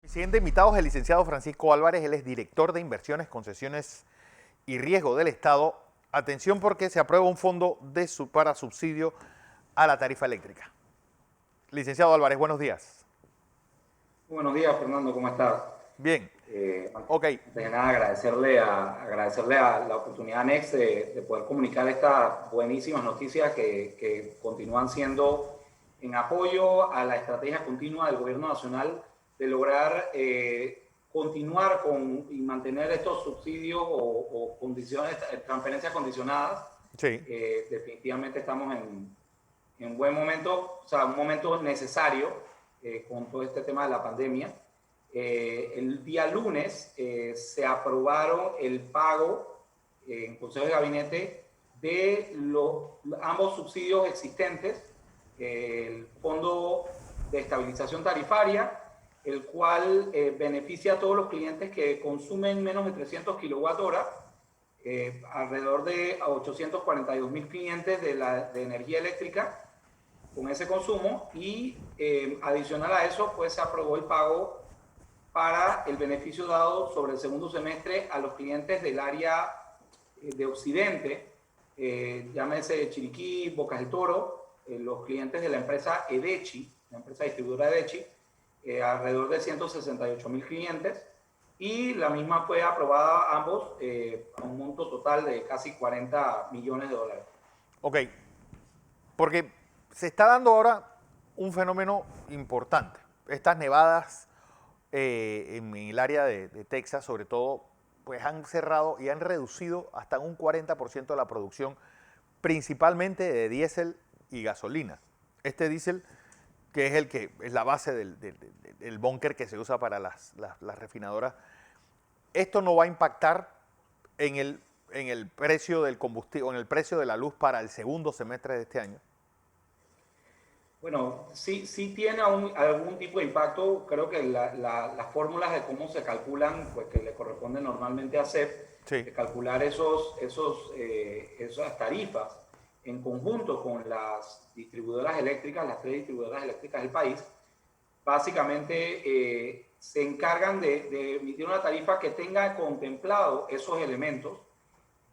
El siguiente invitado es el licenciado Francisco Álvarez, él es director de inversiones, concesiones y riesgo del Estado. Atención porque se aprueba un fondo para subsidio a la tarifa eléctrica. Licenciado Álvarez, buenos días. Buenos días, Fernando, ¿cómo estás? Bien, ok, Antes de nada, agradecerle a la oportunidad Next de poder comunicar estas buenísimas noticias que continúan siendo en apoyo a la estrategia continua del Gobierno Nacional de lograr continuar y mantener estos subsidios o condiciones, transferencias condicionadas. sí, Definitivamente estamos en un buen momento, o sea, un momento necesario con todo este tema de la pandemia. El día lunes se aprobaron el pago en Consejo de Gabinete de ambos subsidios existentes, el Fondo de Estabilización Tarifaria, el cual beneficia a todos los clientes que consumen menos de 300 kilowatt-hora, alrededor de 842,000 clientes de energía eléctrica con ese consumo, y adicional a eso, pues se aprobó el pago para el beneficio dado sobre el segundo semestre a los clientes del área de Occidente, llámese Chiriquí, Bocas del Toro, los clientes de la empresa Edechi, la empresa distribuidora Edechi, alrededor de 168,000 clientes, y la misma fue aprobada ambos a un monto total de casi 40 millones de dólares. ok, porque se está dando ahora un fenómeno importante. Estas nevadas en el área de Texas, sobre todo, pues han cerrado y han reducido hasta un 40% la producción, principalmente de diésel y gasolina. Este diésel, que es el que es la base del búnker que se usa para las refinadoras, esto no va a impactar en el precio del combustible, en el precio de la luz para el segundo semestre de este año. Bueno, sí tiene algún tipo de impacto. Creo que las fórmulas de cómo se calculan, pues que le corresponde normalmente a CEP, Sí, de calcular esas tarifas en conjunto con las distribuidoras eléctricas, las tres distribuidoras eléctricas del país, básicamente se encargan de emitir una tarifa que tenga contemplado esos elementos.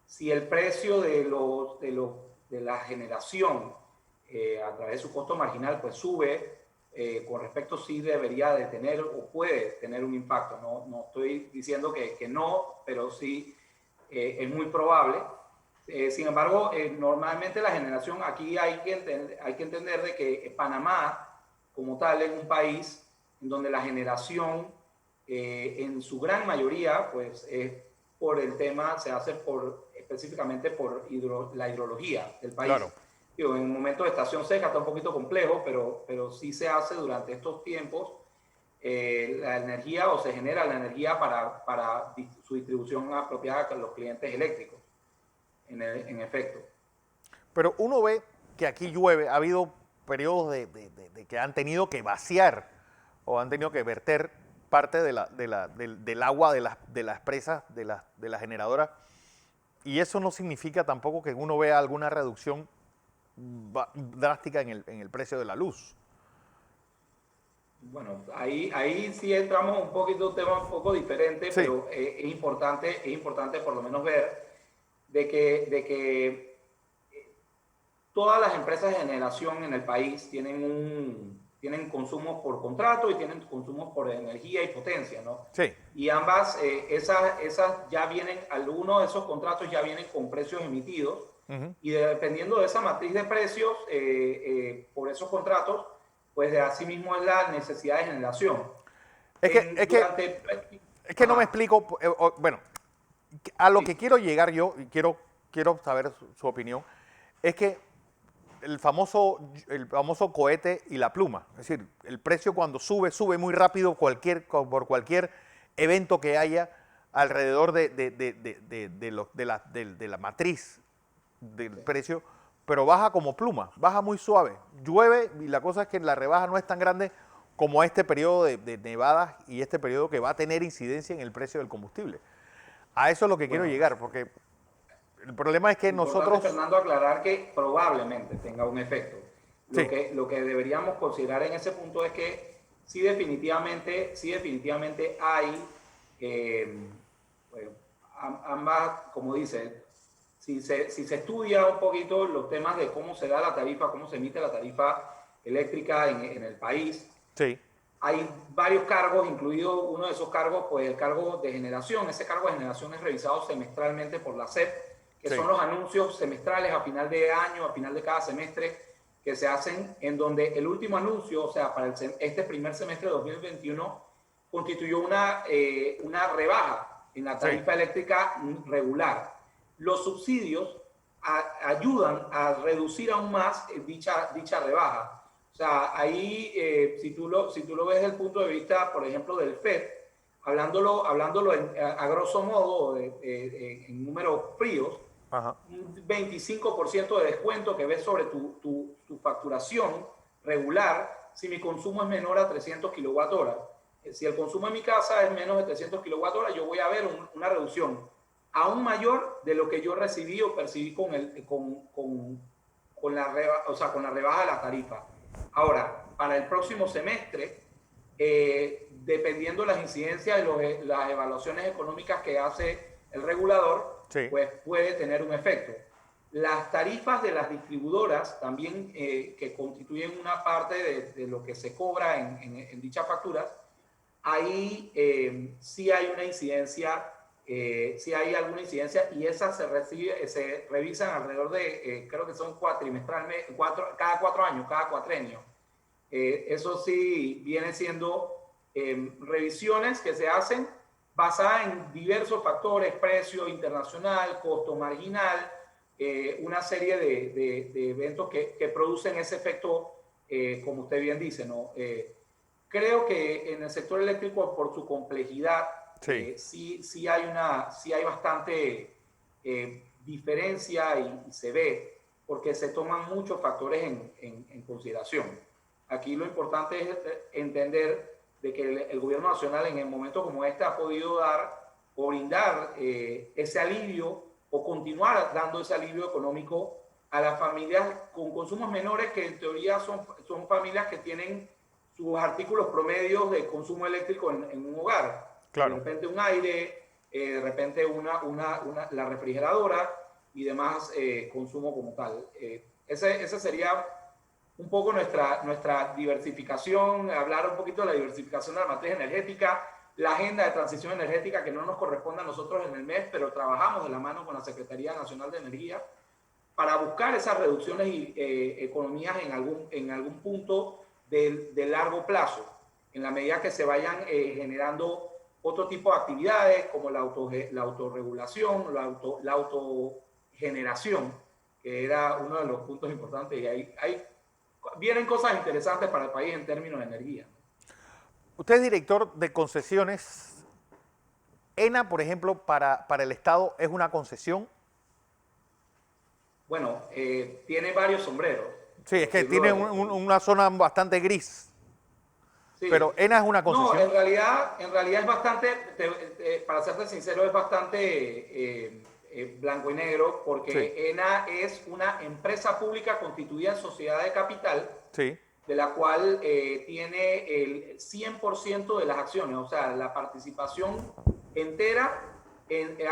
Si el precio de la generación a través de su costo marginal pues sube, con respecto sí debería de tener o puede tener un impacto. No estoy diciendo que no, pero sí es muy probable. Sin embargo, normalmente la generación, aquí hay que entender de que Panamá como tal es un país en donde la generación en su gran mayoría pues es por el tema, se hace específicamente por la hidrología del país. claro. Digo, en un momento de estación seca está un poquito complejo, pero sí se hace durante estos tiempos la energía, o se genera la energía para su distribución apropiada con los clientes eléctricos, en efecto. Pero uno ve que aquí llueve, ha habido periodos de que han tenido que vaciar o han tenido que verter parte del agua de las presas, de la generadora, y eso no significa tampoco que uno vea alguna reducción drástica en el precio de la luz. Bueno, ahí sí entramos un poquito, un tema un poco diferente, Sí, pero es importante por lo menos ver de que todas las empresas de generación en el país tienen consumos por contrato y tienen consumos por energía y potencia, ¿no? sí. Y ambas, esas ya vienen, algunos de esos contratos ya vienen con precios emitidos, Uh-huh. y dependiendo de esa matriz de precios por esos contratos, pues de así mismo es la necesidad de generación. Es que, es que, Durante... es que no me Ajá, explico, bueno, a lo que sí. quiero llegar yo, y quiero saber su opinión, es que el famoso cohete y la pluma. Es decir, el precio cuando sube muy rápido por cualquier evento que haya alrededor de la matriz del Sí. precio, pero baja como pluma, baja muy suave. Llueve y la cosa es que la rebaja no es tan grande como este periodo de nevadas y este periodo que va a tener incidencia en el precio del combustible. A eso es lo que quiero Bueno, llegar, porque el problema es que importante, nosotros, Fernando, aclarar que probablemente tenga un efecto. Lo sí, que, lo que deberíamos considerar en ese punto es que sí definitivamente hay pues, ambas, como dice, si se estudia un poquito los temas de cómo se da la tarifa, cómo se emite la tarifa eléctrica en el país, Sí, hay varios cargos, incluido uno de esos cargos, pues el cargo de generación. Ese cargo de generación es revisado semestralmente por la SEP, que sí, son los anuncios semestrales a final de año, a final de cada semestre, que se hacen en donde el último anuncio, o sea, para este primer semestre de 2021, constituyó una rebaja en la sí. tarifa eléctrica regular. Los subsidios ayudan a reducir aún más dicha rebaja. O sea, ahí, si tú lo ves desde el punto de vista, por ejemplo, del FED, hablándolo a grosso modo, en números fríos, Ajá. un 25% de descuento que ves sobre tu facturación regular si mi consumo es menor a 300 kilowatt-horas. Si el consumo en mi casa es menos de 300 kilowatt-horas, yo voy a ver una reducción aún mayor de lo que yo recibí o percibí con la rebaja de la tarifa. Ahora, para el próximo semestre, dependiendo de las incidencias y las evaluaciones económicas que hace el regulador, Sí, pues puede tener un efecto. Las tarifas de las distribuidoras también, que constituyen una parte de lo que se cobra en dichas facturas, ahí sí hay una incidencia, sí hay alguna incidencia, y esas se revisan alrededor de, creo que son cuatrimestralmente, cada 4 años, cada cuatrenio. Eso sí viene siendo revisiones que se hacen basadas en diversos factores: precio internacional, costo marginal, una serie de eventos que producen ese efecto, como usted bien dice, ¿no? Creo que en el sector eléctrico, por su complejidad, sí. sí hay bastante diferencia, y se ve porque se toman muchos factores en consideración. Aquí lo importante es entender de que el gobierno nacional en el momento como este ha podido dar o brindar ese alivio, o continuar dando ese alivio económico a las familias con consumos menores, que en teoría son familias que tienen sus artículos promedios de consumo eléctrico en un hogar. De Claro. repente un aire, de repente la refrigeradora y demás consumo como tal. Ese sería un poco nuestra diversificación, hablar un poquito de la diversificación de la matriz energética, la agenda de transición energética, que no nos corresponde a nosotros en el MES, pero trabajamos de la mano con la Secretaría Nacional de Energía para buscar esas reducciones y economías en algún punto de largo plazo, en la medida que se vayan generando otro tipo de actividades como la autorregulación, la autogeneración, que era uno de los puntos importantes. Y vienen cosas interesantes para el país en términos de energía. Usted es director de concesiones. ENA, por ejemplo, para el Estado es una concesión. Bueno, tiene varios sombreros, Sí, por es que decirlo tiene una zona bastante gris. Pero sí. ENA es una No, concesión. en realidad es bastante, para serte sincero, es bastante blanco y negro, Sí, porque ENA es una empresa pública constituida en sociedad de capital, sí. de la cual tiene el 100% de las acciones, o sea, la participación entera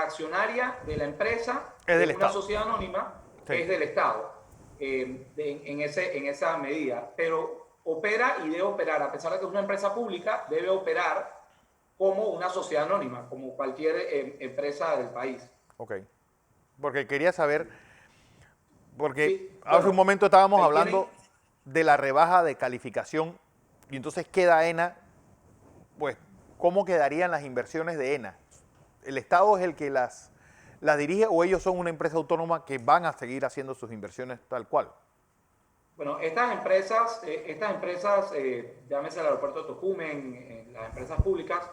accionaria de la empresa, Es que del es una Estado. sociedad anónima, Sí. es del Estado, en esa medida. Pero opera y debe operar, a pesar de que es una empresa pública, debe operar como una sociedad anónima, como cualquier empresa del país. Ok. Porque quería saber, porque Sí, hace un bueno, momento estábamos ahí hablando tienen. de la rebaja de calificación y entonces queda ENA, pues, ¿cómo quedarían las inversiones de ENA? ¿El Estado es el que las dirige o ellos son una empresa autónoma que van a seguir haciendo sus inversiones tal cual? Bueno, estas empresas, llámese el aeropuerto de Tocumen, las empresas públicas,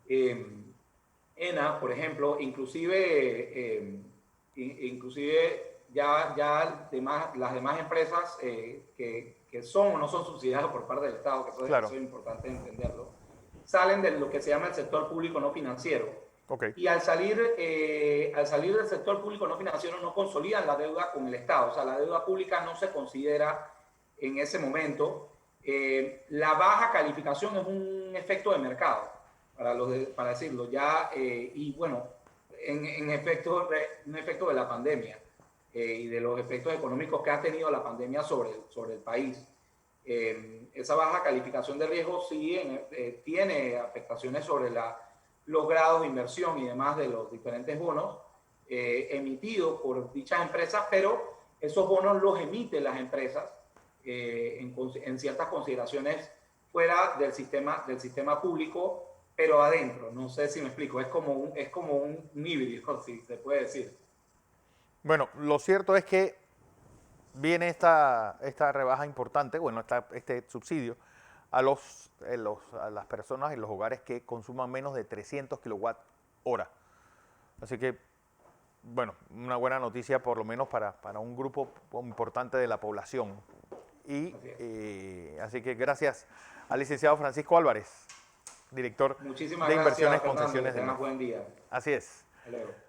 eh, ENA, por ejemplo, inclusive las demás empresas que son o no son subsidiadas por parte del Estado, que eso Claro. es importante entenderlo, salen de lo que se llama el sector público no financiero. Ok. Y al salir del sector público no financiero, no consolidan la deuda con el Estado. O sea, la deuda pública no se considera en ese momento La baja calificación es un efecto de mercado, para decirlo ya, y bueno, en efecto, un efecto de la pandemia y de los efectos económicos que ha tenido la pandemia sobre el país. Esa baja calificación de riesgo sí tiene afectaciones sobre los grados de inversión y demás de los diferentes bonos emitidos por dichas empresas, pero esos bonos los emiten las empresas en ciertas consideraciones fuera del sistema público, pero adentro. No sé si me explico, es como un híbrido, si se puede decir. Bueno, lo cierto es que viene esta rebaja importante, bueno, este subsidio a las personas y los hogares que consuman menos de 300 kilowatt hora. Así que, bueno, una buena noticia por lo menos para un grupo importante de la población. Y así que gracias al licenciado Francisco Álvarez, director Muchísimas de gracias, Inversiones Fernando. Concesiones Que del tengas MEF. buen día. Así es. Hasta luego.